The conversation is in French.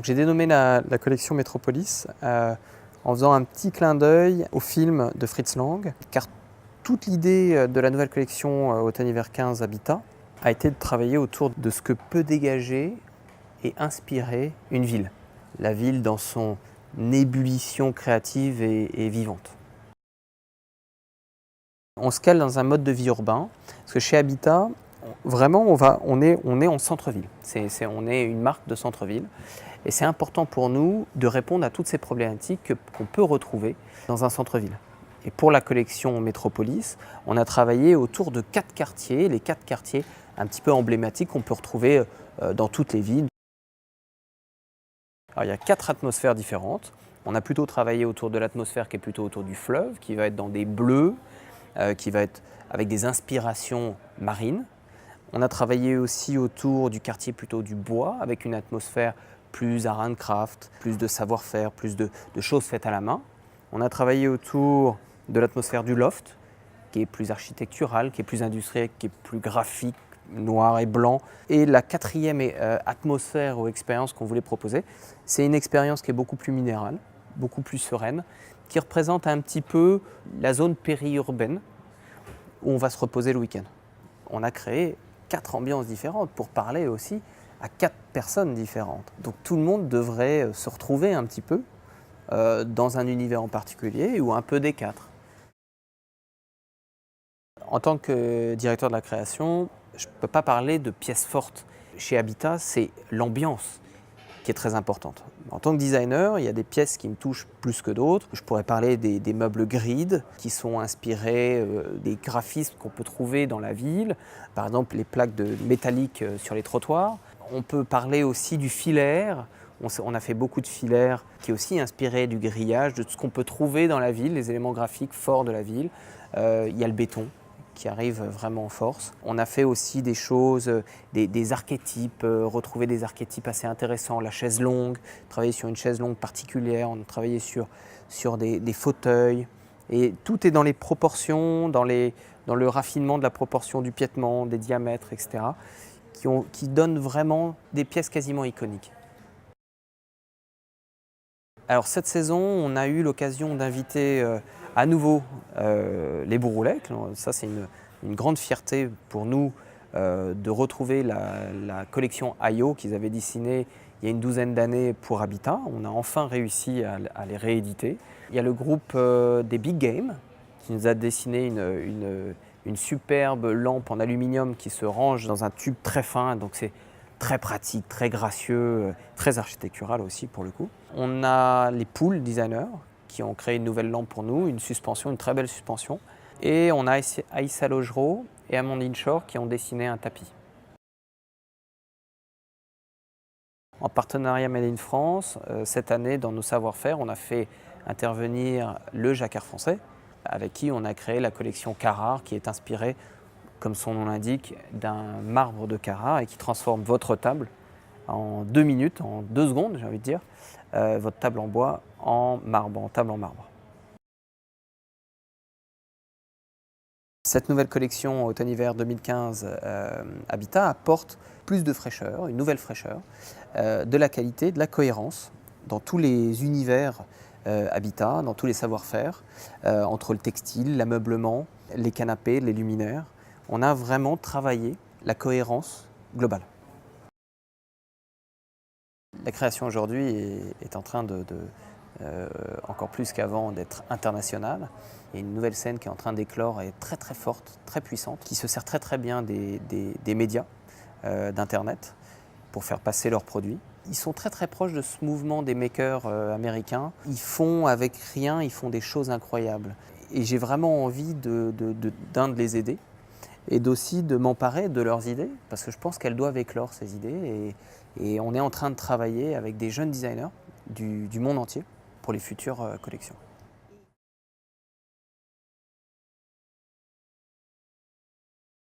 J'ai dénommé la collection Métropolis en faisant un petit clin d'œil au film de Fritz Lang, car toute l'idée de la nouvelle collection Automne-Hiver 15 Habitat a été de travailler autour de ce que peut dégager et inspirer une ville. La ville dans son ébullition créative et vivante. On se cale dans un mode de vie urbain, parce que chez Habitat, vraiment on est en centre-ville. On est une marque de centre-ville. Et c'est important pour nous de répondre à toutes ces problématiques qu'on peut retrouver dans un centre-ville. Et pour la collection Métropolis, on a travaillé autour de 4 quartiers, les 4 quartiers un petit peu emblématiques qu'on peut retrouver dans toutes les villes. Alors, il y a 4 atmosphères différentes. On a plutôt travaillé autour de l'atmosphère qui est plutôt autour du fleuve, qui va être dans des bleus, qui va être avec des inspirations marines. On a travaillé aussi autour du quartier plutôt du bois, avec une atmosphère plus art and craft, plus de savoir-faire, plus de choses faites à la main. On a travaillé autour de l'atmosphère du loft, qui est plus architecturale, qui est plus industrielle, qui est plus graphique, noir et blanc. Et la quatrième atmosphère ou expérience qu'on voulait proposer, c'est une expérience qui est beaucoup plus minérale, beaucoup plus sereine, qui représente un petit peu la zone périurbaine où on va se reposer le week-end. On a créé 4 ambiances différentes pour parler aussi à 4 personnes différentes. Donc tout le monde devrait se retrouver un petit peu dans un univers en particulier ou un peu des 4. En tant que directeur de la création, je ne peux pas parler de pièces fortes. Chez Habitat, c'est l'ambiance qui est très importante. En tant que designer, il y a des pièces qui me touchent plus que d'autres. Je pourrais parler des meubles grid qui sont inspirés des graphismes qu'on peut trouver dans la ville. Par exemple, les plaques métalliques sur les trottoirs. On peut parler aussi du filaire. On a fait beaucoup de filaire qui est aussi inspiré du grillage, de tout ce qu'on peut trouver dans la ville, les éléments graphiques forts de la ville. Il y a le béton qui arrive vraiment en force. On a fait aussi des choses, des archétypes, retrouver des archétypes assez intéressants. La chaise longue, travailler sur une chaise longue particulière, on a travaillé sur des fauteuils. Et tout est dans les proportions, dans le raffinement de la proportion du piétement, des diamètres, etc. qui donnent vraiment des pièces quasiment iconiques. Alors cette saison, on a eu l'occasion d'inviter à nouveau les Bourroulets. Ça, c'est une grande fierté pour nous de retrouver la collection IO qu'ils avaient dessinée il y a une douzaine d'années pour Habitat. On a enfin réussi à les rééditer. Il y a le groupe des Big Game qui nous a dessiné une superbe lampe en aluminium qui se range dans un tube très fin. Donc c'est très pratique, très gracieux, très architectural aussi pour le coup. On a les Poules designers qui ont créé une nouvelle lampe pour nous, une suspension, une très belle suspension. Et on a Aïssa Logereau et Amandine Shore qui ont dessiné un tapis. En partenariat Made in France, cette année, dans nos savoir-faire, on a fait intervenir le jacquard français, avec qui on a créé la collection Carrare, qui est inspirée, comme son nom l'indique, d'un marbre de Carrare et qui transforme votre table en 2 minutes, en 2 secondes, j'ai envie de dire, votre table en bois en marbre, en table en marbre. Cette nouvelle collection Automne-Hiver 2015 Habitat apporte plus de fraîcheur, une nouvelle fraîcheur, de la qualité, de la cohérence dans tous les univers Habitat, dans tous les savoir-faire, entre le textile, l'ameublement, les canapés, les luminaires. On a vraiment travaillé la cohérence globale. La création aujourd'hui est en train encore plus qu'avant, d'être internationale. Il y a une nouvelle scène qui est en train d'éclore et très très forte, très puissante, qui se sert très très bien des médias, d'Internet, pour faire passer leurs produits. Ils sont très très proches de ce mouvement des makers américains. Ils font avec rien, ils font des choses incroyables. Et j'ai vraiment envie de les aider et aussi de m'emparer de leurs idées, parce que je pense qu'elles doivent éclore ces idées. Et on est en train de travailler avec des jeunes designers du monde entier pour les futures collections.